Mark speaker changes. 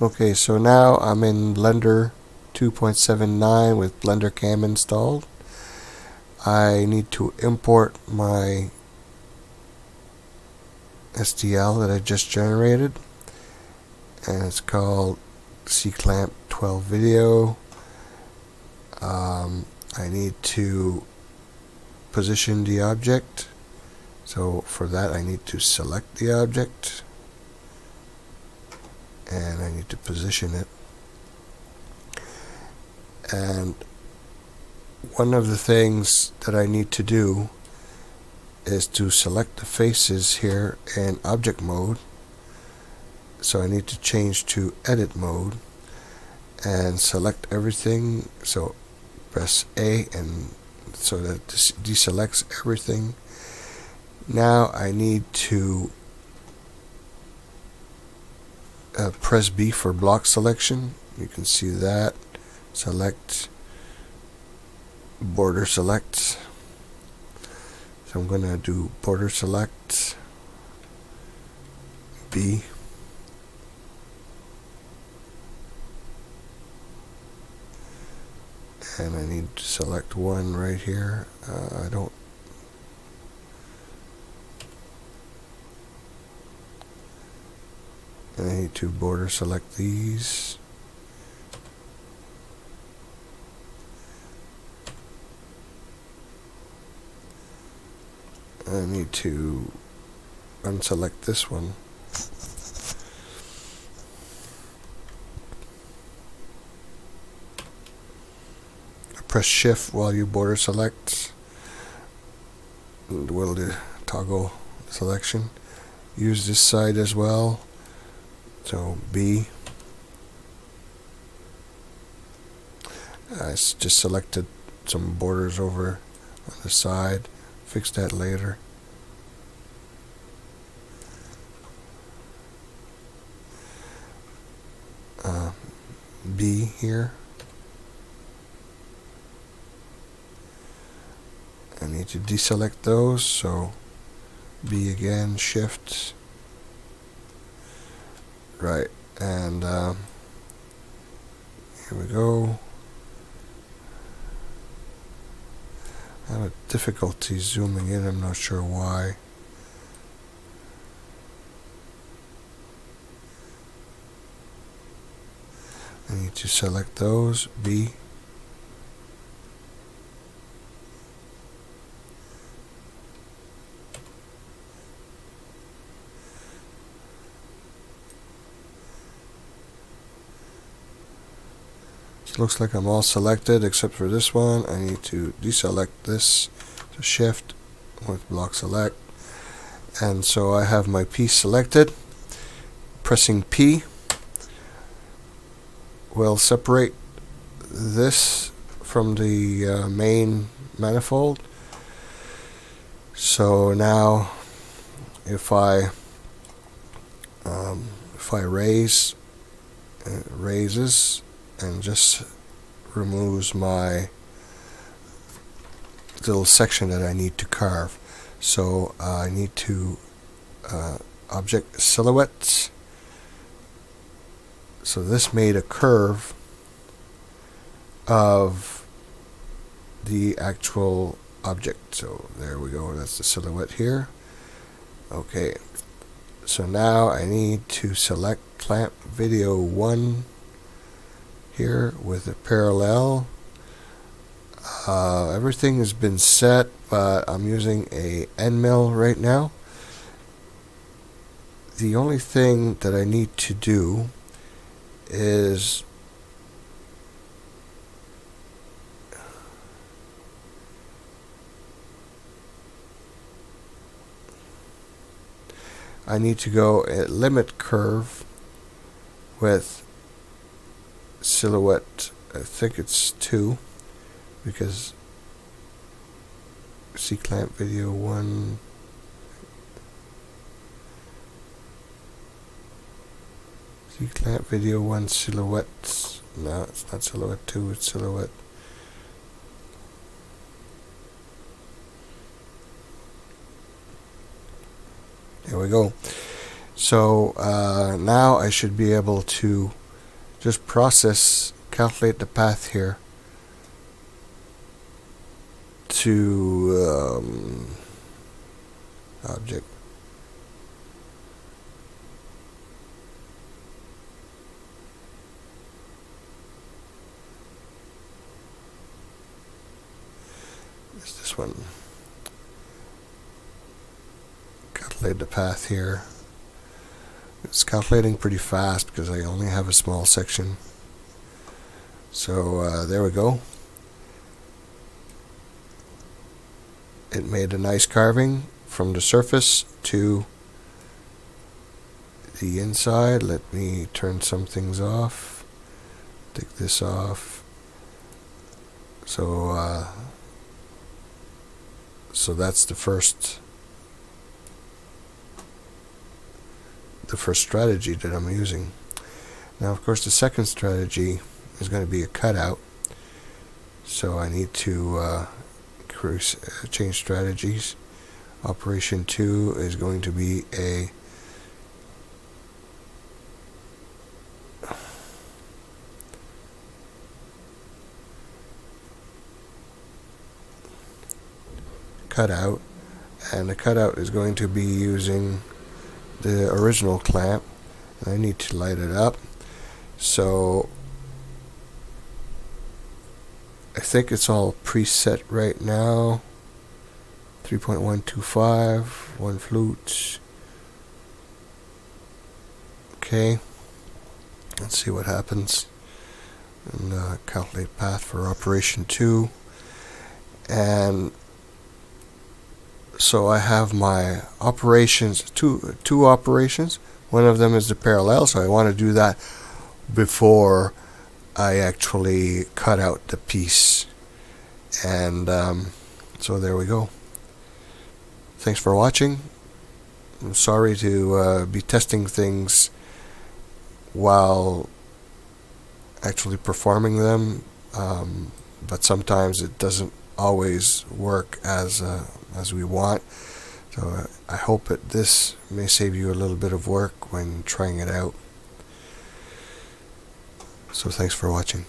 Speaker 1: Okay, so now I'm in Blender 2.79 with Blendercam installed. I need to import my STL that I just generated, and it's called C-Clamp 12 video. I need to position the object, so for that I need to select the object and I need to position it. And one of the things that I need to do is to select the faces here in object mode. So I need to change to edit mode and select everything. So press A, and so that this deselects everything. Now I need to press B for block selection. You can see that. Select border select. So I'm going to do border select B. And I need to select one right here. I need to border select these. I need to unselect this one. Press shift while you border select. Will toggle selection. Use this side as well. So B. I just selected some borders over on the side. Fix that later. B here. I need to deselect those, so B again, shift. Right, and here we go. I have a difficulty zooming in, I'm not sure why. I need to select those, B. It looks like I'm all selected except for this one. I need to deselect this, to shift with block select. And so I have my piece selected. Pressing P will separate this from the main manifold. So now if I raise, it raises and just removes my little section that I need to carve. So I need to object silhouettes. So this made a curve of the actual object. So there we go, that's the silhouette here. Okay, so now I need to select clamp video 1 here with a parallel. Everything has been set, but I'm using a end mill right now. The only thing that I need to do is I need to go at limit curve with silhouette, I think it's 2, because C-Clamp video 1, C-Clamp video 1 silhouette, no, it's not silhouette 2, it's silhouette. There we go. So now I should be able to just calculate the path here to object. Is this one? Calculate the path here. It's calculating pretty fast because I only have a small section. So there we go. It made a nice carving from the surface to the inside. Let me turn some things off. Take this off. So that's the first strategy that I'm using. Now, of course, the second strategy is going to be a cutout. So I need to change strategies. Operation 2 is going to be a cutout, and the cutout is going to be using the original clamp. I need to light it up. So I think it's all preset right now. 3.125, one flute. Okay, let's see what happens. And calculate path for operation 2. And so I have my operations, two operations. One of them is the parallel, so I want to do that before I actually cut out the piece. And so there we go. Thanks for watching. I'm sorry to be testing things while actually performing them, but sometimes it doesn't always work as we want. So I hope that this may save you a little bit of work when trying it out. So thanks for watching.